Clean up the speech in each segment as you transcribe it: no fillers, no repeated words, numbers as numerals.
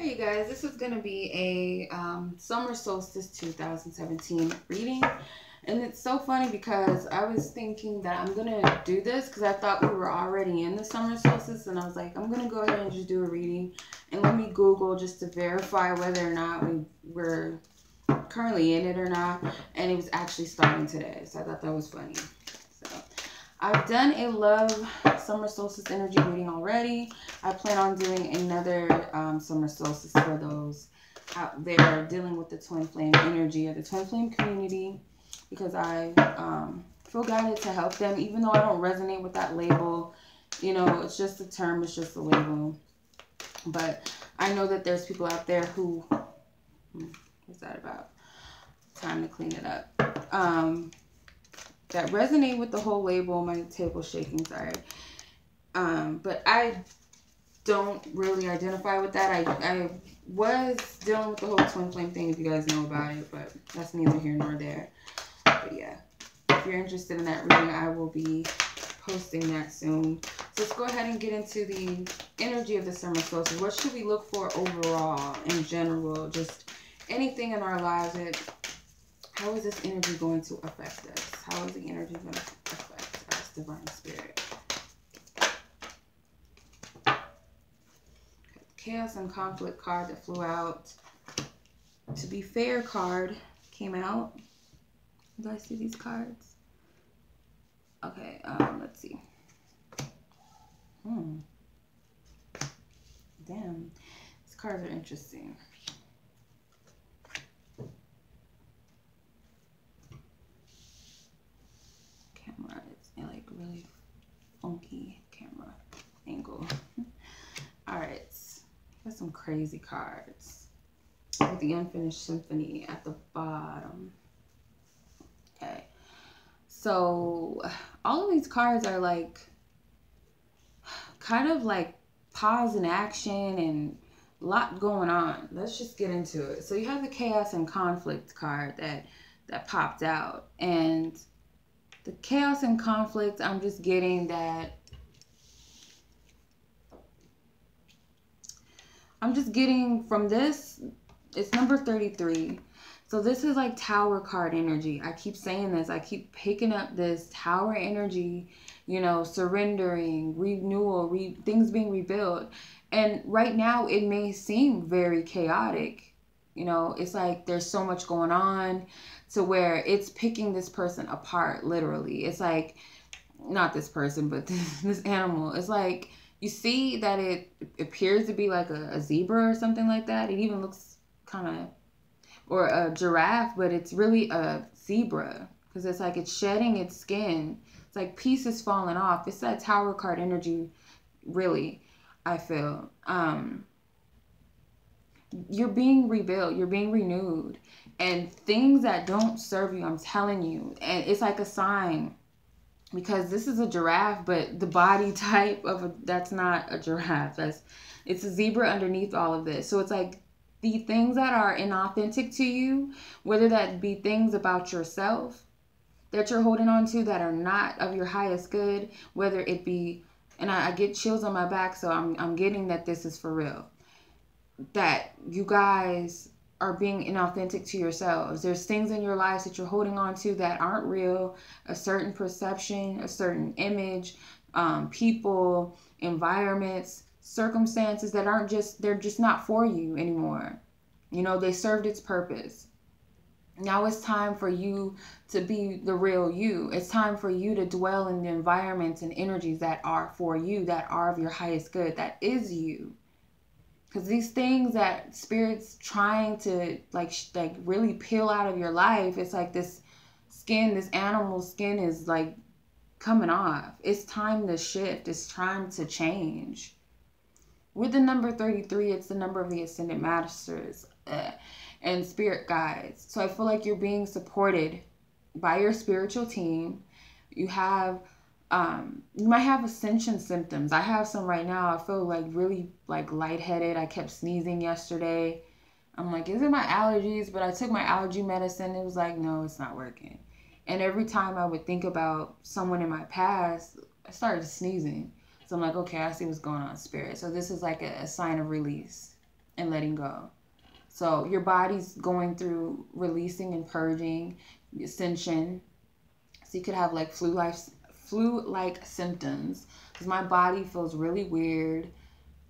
Hey guys, this is going to be a Summer Solstice 2017 reading. And it's so funny because I was thinking that I'm going to do this because I thought we were already in the Summer Solstice. And I was like, I'm going to go ahead and just do a reading. And let me Google just to verify whether or not we're currently in it or not. And it was actually starting today. So I thought that was funny. So I've done a love Summer Solstice energy reading already. I plan on doing another Summer Solstice for those out there dealing with the twin flame energy or the twin flame community, because I feel guided to help them, even though I don't resonate with that label. You know, it's just a term, it's just a label. But I know that there's people out there who, what's that about? Time to clean it up. That resonate with the whole label. My table's shaking, sorry. But I don't really identify with that. I was dealing with the whole twin flame thing, if you guys know about it, but that's neither here nor there. But yeah, if you're interested in that reading, I will be posting that soon. So let's go ahead and get into the energy of the summer solstice. What should we look for overall, in general, just anything in our lives? How is this energy going to affect us? How is the energy going to affect us, divine spirit? Chaos and conflict card that flew out. To be fair card came out. Do I see these cards? Okay, let's see. Damn, these cards are interesting. Camera, it's like really funky camera angle. All right. Got some crazy cards with the unfinished symphony at the bottom. Okay, so all of these cards are like kind of like pause in action and a lot going on. Let's just get into it. So you have the chaos and conflict card that popped out, and the chaos and conflict, I'm just getting that. I'm just getting from this, it's number 33. So this is like tower card energy. I keep saying this. I keep picking up this tower energy, you know, surrendering, renewal, things being rebuilt. And right now it may seem very chaotic. You know, it's like there's so much going on to where it's picking this person apart, literally. It's like, not this person, but this animal. It's like, you see that it appears to be like a zebra or something like that. It even looks kind of, or a giraffe, but it's really a zebra because it's like it's shedding its skin. It's like pieces falling off. It's that tower card energy, really, I feel. You're being rebuilt. You're being renewed. And things that don't serve you, I'm telling you, and it's like a sign. Because this is a giraffe, but the body type of that's not a giraffe. It's a zebra underneath all of this. So it's like the things that are inauthentic to you, whether that be things about yourself that you're holding on to that are not of your highest good, whether it be, and I get chills on my back, so I'm getting that this is for real. That you guys are being inauthentic to yourselves. There's things in your lives that you're holding on to that aren't real, a certain perception, a certain image, people, environments, circumstances that aren't just, they're just not for you anymore. You know, they served its purpose. Now it's time for you to be the real you. It's time for you to dwell in the environments and energies that are for you, that are of your highest good, that is you. Because these things that Spirit's trying to like really peel out of your life, it's like this skin, this animal skin is like coming off. It's time to shift. It's time to change. With the number 33, it's the number of the Ascended Masters and Spirit Guides. So I feel like you're being supported by your spiritual team. You have... you might have ascension symptoms. I have some right now. I feel like really like lightheaded. I kept sneezing yesterday. I'm like, is it my allergies? But I took my allergy medicine. It was like, no, it's not working. And every time I would think about someone in my past, I started sneezing. So I'm like, okay, I see what's going on, Spirit. So this is like a sign of release. and letting go. So your body's going through releasing and purging, ascension. So you could have like flu-like symptoms, because my body feels really weird.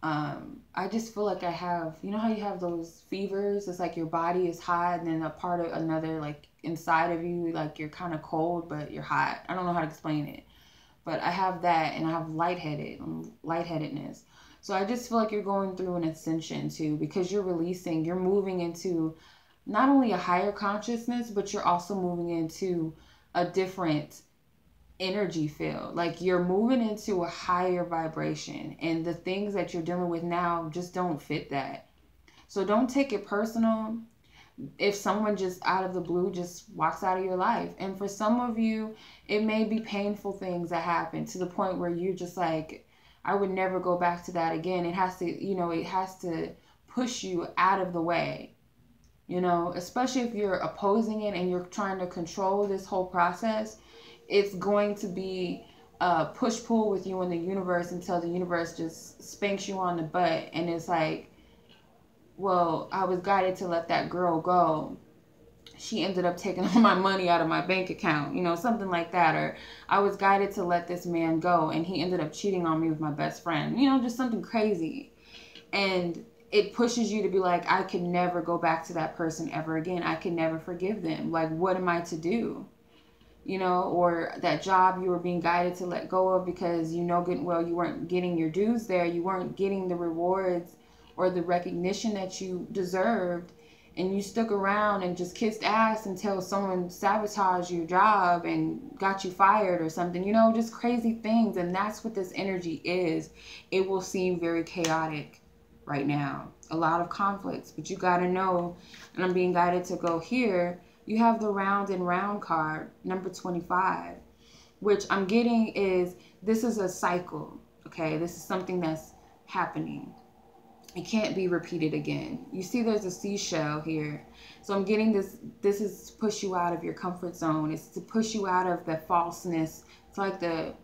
I just feel like I have, you know how you have those fevers? It's like your body is hot and then a part of another, like inside of you, like you're kind of cold, but you're hot. I don't know how to explain it, but I have that, and I have lightheadedness. So I just feel like you're going through an ascension too, because you're releasing, you're moving into not only a higher consciousness, but you're also moving into a different energy field. Like you're moving into a higher vibration, and the things that you're dealing with now just don't fit that. So don't take it personal if someone just out of the blue just walks out of your life. And for some of you, it may be painful things that happen to the point where you're just like, I would never go back to that again. It has to, it has to push you out of the way, especially if you're opposing it and you're trying to control this whole process. It's going to be a push-pull with you in the universe until the universe just spanks you on the butt. And it's like, well, I was guided to let that girl go. She ended up taking all my money out of my bank account, something like that. Or I was guided to let this man go, and he ended up cheating on me with my best friend, just something crazy. And it pushes you to be like, I can never go back to that person ever again. I can never forgive them. Like, what am I to do? Or that job you were being guided to let go of because good and well you weren't getting your dues there. You weren't getting the rewards or the recognition that you deserved, and you stuck around and just kissed ass until someone sabotaged your job and got you fired or something, just crazy things. And that's what this energy is. It will seem very chaotic right now, a lot of conflicts, but you got to know, and I'm being guided to go here. You have the round and round card, number 25, which I'm getting is, this is a cycle, okay? This is something that's happening. It can't be repeated again. You see there's a seashell here. So I'm getting this is to push you out of your comfort zone. It's to push you out of the falseness. It's like the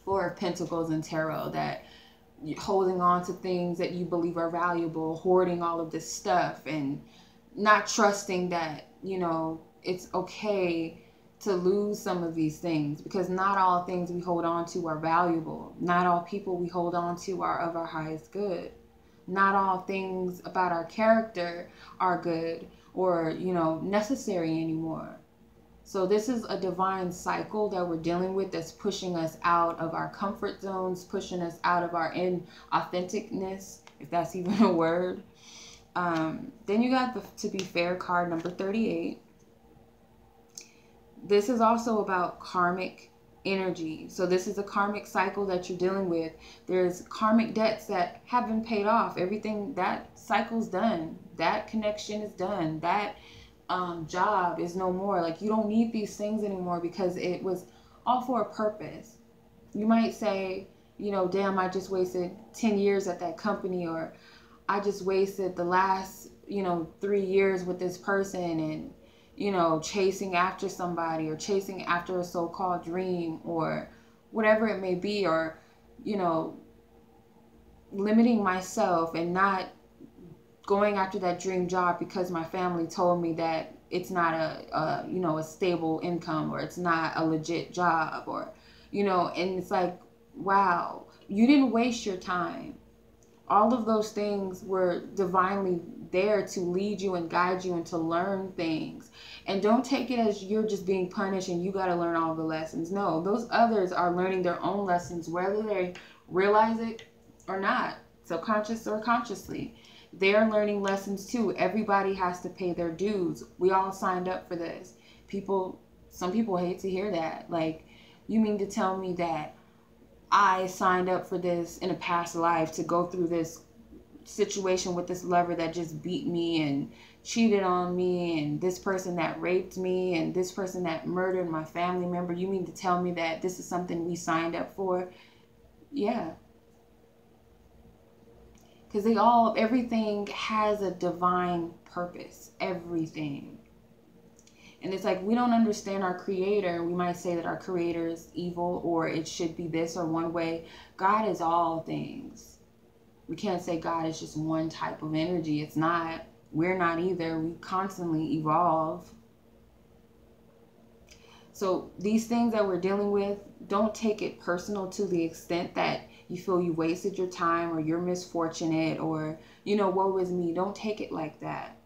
Four of Pentacles in tarot, that you're holding on to things that you believe are valuable, hoarding all of this stuff, and not trusting that, it's okay to lose some of these things, because not all things we hold on to are valuable. Not all people we hold on to are of our highest good. Not all things about our character are good or, necessary anymore. So this is a divine cycle that we're dealing with, that's pushing us out of our comfort zones, pushing us out of our inauthenticness, if that's even a word. Then you got the To Be Fair card, number 38. This is also about karmic energy. So this is a karmic cycle that you're dealing with. There's karmic debts that have been paid off. Everything, that cycle's done. That connection is done. That job is no more. Like, you don't need these things anymore because it was all for a purpose. You might say, damn, I just wasted 10 years at that company, or I just wasted the last, 3 years with this person, and chasing after somebody, or chasing after a so-called dream, or whatever it may be, or, limiting myself and not going after that dream job because my family told me that it's not a stable income, or it's not a legit job, or, and it's like, wow, you didn't waste your time. All of those things were divinely there to lead you and guide you and to learn things. And don't take it as you're just being punished and you got to learn all the lessons. No, those others are learning their own lessons, whether they realize it or not, subconscious or consciously. They're learning lessons too. Everybody has to pay their dues. We all signed up for this. Some people hate to hear that. Like, you mean to tell me that I signed up for this in a past life to go through this situation with this lover that just beat me and cheated on me, and this person that raped me, and this person that murdered my family member? You mean to tell me that this is something we signed up for? Yeah. Because everything has a divine purpose. Everything. And it's like, we don't understand our creator. We might say that our creator is evil, or it should be this or one way. God is all things. We can't say God is just one type of energy. It's not. We're not either. We constantly evolve. So these things that we're dealing with, don't take it personal to the extent that you feel you wasted your time or you're misfortunate or, you know, woe is me. Don't take it like that.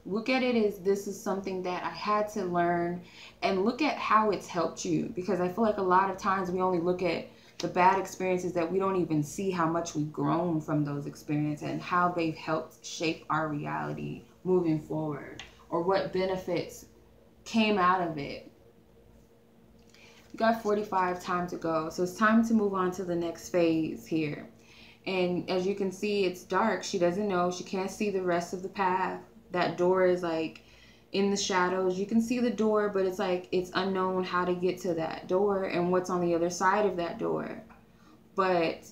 Look at it as this is something that I had to learn, and look at how it's helped you, because I feel like a lot of times we only look at the bad experiences that we don't even see how much we've grown from those experiences and how they've helped shape our reality moving forward, or what benefits came out of it. You got 45 time to go, so it's time to move on to the next phase here. And as you can see, it's dark. She doesn't know. She can't see the rest of the path. That door is like in the shadows. You can see the door, but it's like it's unknown how to get to that door and what's on the other side of that door. But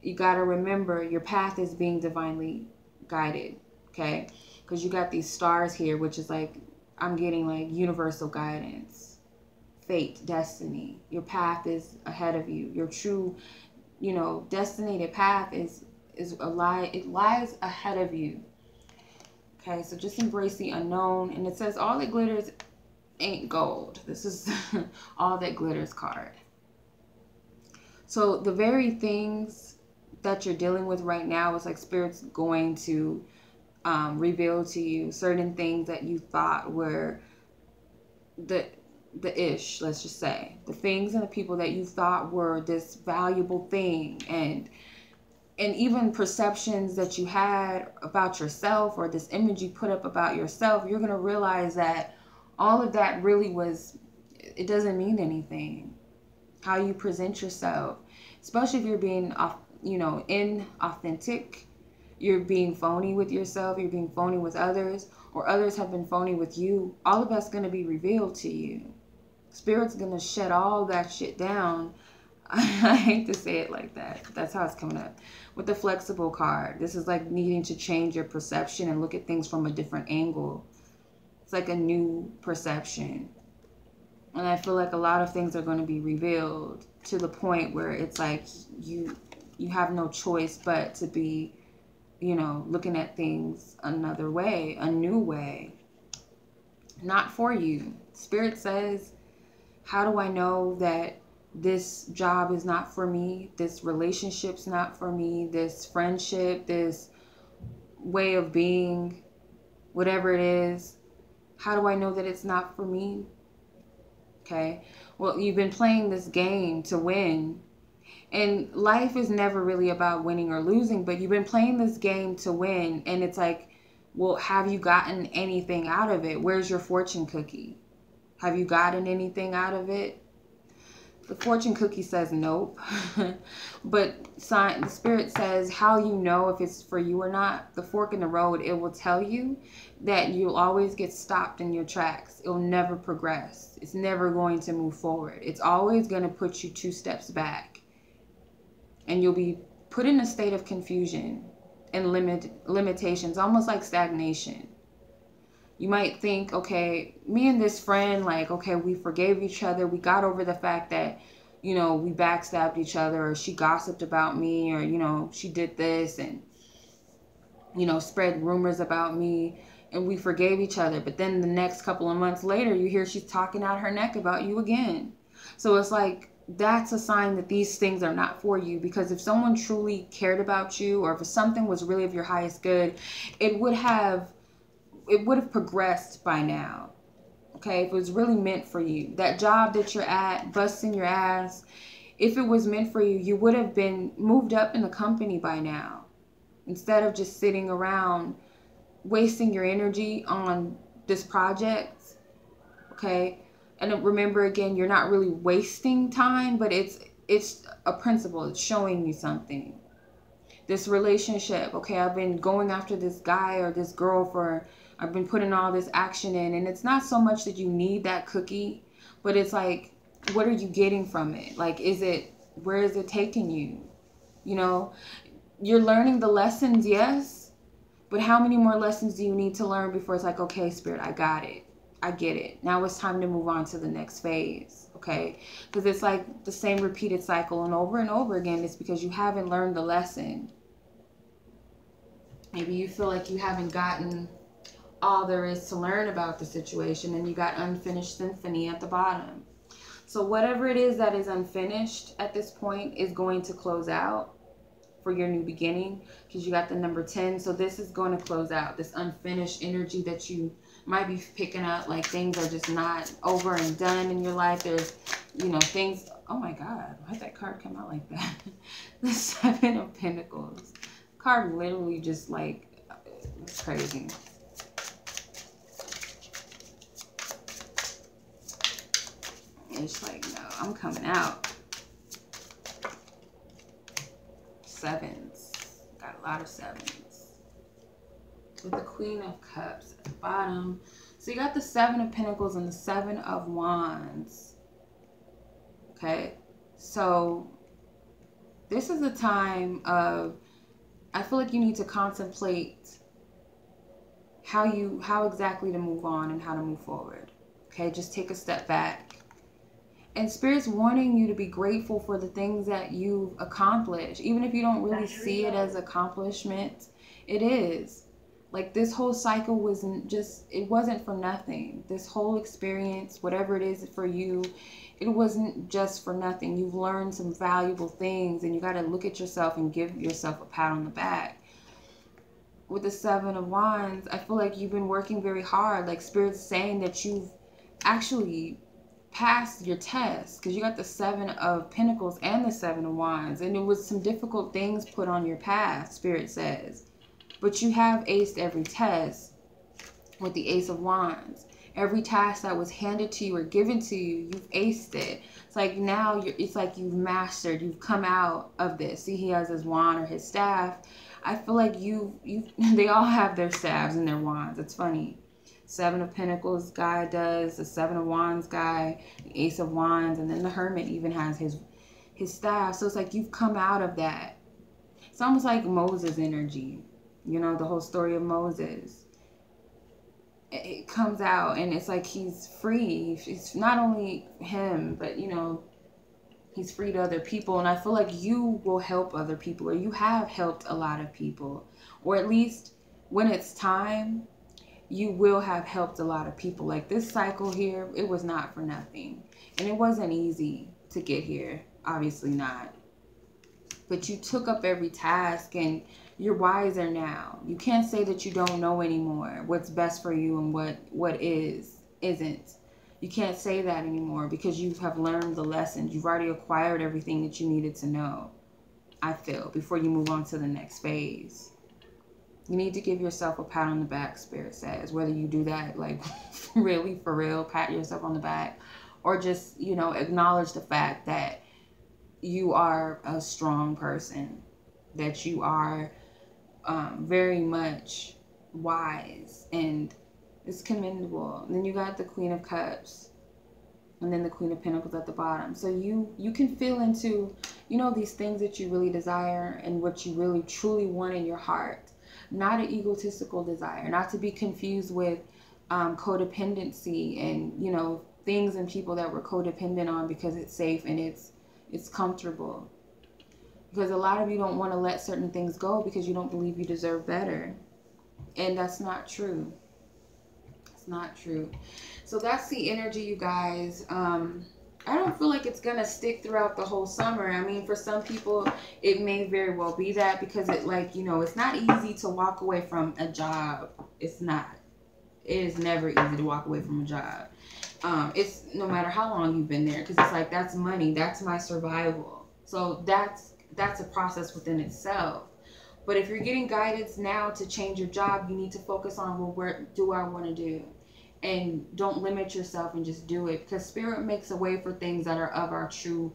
you got to remember, your path is being divinely guided, okay? Because you got these stars here, which is like, I'm getting like universal guidance, fate, destiny. Your path is ahead of you. Your true, you know, designated path is a lie. It lies ahead of you. Okay, so just embrace the unknown. And it says all that glitters ain't gold. This is all that glitters card. So the very things that you're dealing with right now is like Spirit's going to reveal to you certain things that you thought were the ish, let's just say. The things and the people that you thought were this valuable thing, and even perceptions that you had about yourself, or this image you put up about yourself, you're going to realize that all of that really was, it doesn't mean anything. How you present yourself, especially if you're being, you know, inauthentic, you're being phony with yourself, you're being phony with others, or others have been phony with you, all of that's going to be revealed to you. Spirit's going to shut all that shit down. I hate to say it like that, but that's how it's coming up. With the flexible card, this is like needing to change your perception and look at things from a different angle. It's like a new perception. And I feel like a lot of things are going to be revealed to the point where it's like you have no choice but to be, you know, looking at things another way, a new way. Not for you. Spirit says, how do I know that this job is not for me, this relationship's not for me, this friendship, this way of being, whatever it is, how do I know that it's not for me? Okay, well, you've been playing this game to win, and life is never really about winning or losing, but you've been playing this game to win, and it's like, well, have you gotten anything out of it? Where's your fortune cookie? Have you gotten anything out of it? The fortune cookie says nope. But the Spirit says how you know if it's for you or not. The fork in the road, it will tell you that you'll always get stopped in your tracks. It'll never progress. It's never going to move forward. It's always going to put you 2 steps back. And you'll be put in a state of confusion and limitations, almost like stagnation. You might think, okay, me and this friend, like, okay, we forgave each other. We got over the fact that, you know, we backstabbed each other, or she gossiped about me, or, you know, she did this and, you know, spread rumors about me, and we forgave each other. But then the next couple of months later, you hear she's talking out her neck about you again. So it's like, that's a sign that these things are not for you, because if someone truly cared about you, or if something was really of your highest good, it would have progressed by now. Okay, if it was really meant for you, that job that you're at, busting your ass, if it was meant for you, you would have been moved up in the company by now, instead of just sitting around wasting your energy on this project. Okay, and remember, again, you're not really wasting time, but it's a principle. It's showing you something. This relationship, okay, I've been going after this guy or this girl I've been putting all this action in, and it's not so much that you need that cookie, but it's like, what are you getting from it? Like, where is it taking you? You know, you're learning the lessons, yes, but how many more lessons do you need to learn before it's like, okay, Spirit, I got it. I get it. Now it's time to move on to the next phase, okay? Because it's like the same repeated cycle, and over again. It's because you haven't learned the lesson. Maybe you feel like you haven't gotten all there is to learn about the situation, and you got unfinished symphony at the bottom. So whatever it is that is unfinished at this point is going to close out for your new beginning, because you got the number 10. So this is going to close out this unfinished energy that you might be picking up, like things are just not over and done in your life. There's, you know, things, oh my God, why'd that card come out like that? The 7 of Pentacles. Card literally just like, it's crazy. It's like, no, I'm coming out. 7s. Got a lot of 7s. With the Queen of Cups at the bottom. So you got the 7 of Pentacles and the 7 of Wands. Okay. So this is a time of, I feel like you need to contemplate how exactly to move on and how to move forward. Okay. Just take a step back. And Spirit's warning you to be grateful for the things that you've accomplished. Even if you don't really see it as accomplishment, it is. Like, this whole cycle wasn't just, it wasn't for nothing. This whole experience, whatever it is for you, it wasn't just for nothing. You've learned some valuable things, and you got to look at yourself and give yourself a pat on the back. With the 7 of Wands, I feel like you've been working very hard. Like, Spirit's saying that you've actually passed your test, because you got the 7 of Pentacles and the 7 of Wands, and it was some difficult things put on your path, Spirit says, but you have aced every test with the Ace of Wands. Every task that was handed to you or given to you, you've aced it. It's like now it's like you've mastered, you've come out of this. See, he has his wand or his staff. I feel like they all have their staves and their wands. It's funny. 7 of Pentacles guy does, the 7 of Wands guy, the Ace of Wands, and then the Hermit even has his staff. So it's like you've come out of that. It's almost like Moses energy. You know, the whole story of Moses. It comes out, and it's like he's free. It's not only him, but, you know, he's free to other people. And I feel like you will help other people, or you have helped a lot of people. Or at least when it's time, you will have helped a lot of people. Like, this cycle here, it was not for nothing. And it wasn't easy to get here. Obviously not. But you took up every task, and you're wiser now. You can't say that you don't know anymore what's best for you and what isn't. You can't say that anymore, because you have learned the lessons. You've already acquired everything that you needed to know, I feel, before you move on to the next phase. You need to give yourself a pat on the back, Spirit says. Whether you do that, like, really, for real, pat yourself on the back, or just, you know, acknowledge the fact that you are a strong person, that you are very much wise, and it's commendable. And then you got the Queen of Cups, and then the Queen of Pentacles at the bottom. So you can feel into, you know, these things that you really desire and what you really truly want in your heart. Not an egotistical desire, not to be confused with codependency and, you know, things and people that we're codependent on because it's safe and it's comfortable. Because a lot of you don't want to let certain things go because you don't believe you deserve better. And that's not true. It's not true. So that's the energy, you guys. I don't feel like it's going to stick throughout the whole summer. I mean, for some people, it may very well be that, because it, like, you know, it's not easy to walk away from a job. It's not. It is never easy to walk away from a job. It's no matter how long you've been there, because it's like, that's money. That's my survival. So that's a process within itself. But if you're getting guidance now to change your job, you need to focus on, well, what do I want to do? And don't limit yourself and just do it, because Spirit makes a way for things that are of our true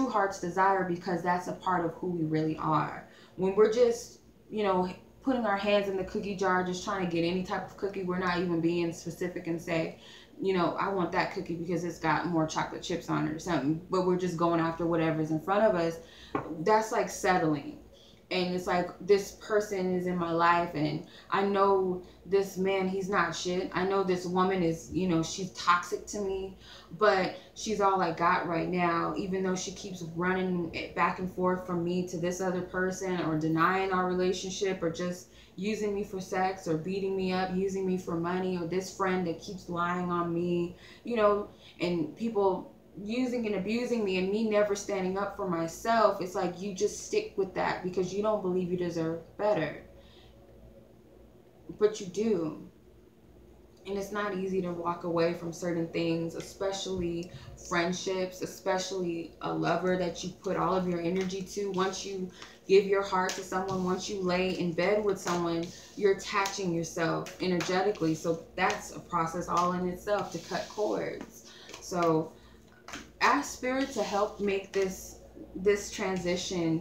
heart's desire, because that's a part of who we really are. When we're just, you know, putting our hands in the cookie jar, just trying to get any type of cookie, we're not even being specific and say, you know, I want that cookie because it's got more chocolate chips on it or something, but we're just going after whatever's in front of us. That's like settling. and it's like this person is in my life, and I know this man, he's not shit. I know this woman is, you know, she's toxic to me, but she's all I got right now, even though she keeps running back and forth from me to this other person, or denying our relationship, or just using me for sex, or beating me up, using me for money, or this friend that keeps lying on me, you know, and people using and abusing me, and me never standing up for myself. It's like you just stick with that because you don't believe you deserve better, but you do. And it's not easy to walk away from certain things, especially friendships, especially a lover that you put all of your energy to. Once you give your heart to someone, once you lay in bed with someone, you're attaching yourself energetically. So that's a process all in itself to cut cords. So ask spirit to help make this transition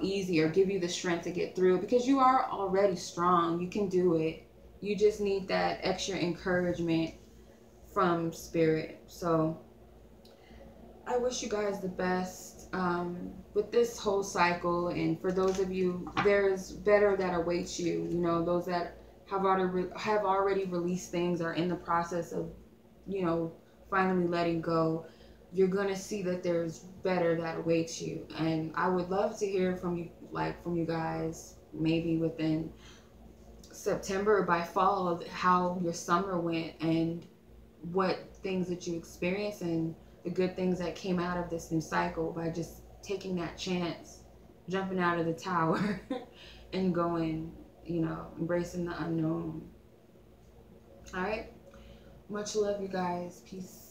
easier, give you the strength to get through it, because you are already strong. You can do it. You just need that extra encouragement from spirit. So I wish you guys the best with this whole cycle. And for those of you, there's better that awaits you. You know, those that have already released things, are in the process of, you know, finally letting go. You're gonna see that there's better that awaits you. And I would love to hear from you, like from you guys, maybe within September or by fall, how your summer went, and what things that you experienced, and the good things that came out of this new cycle by just taking that chance, jumping out of the tower and going, you know, embracing the unknown. All right, much love, you guys. Peace.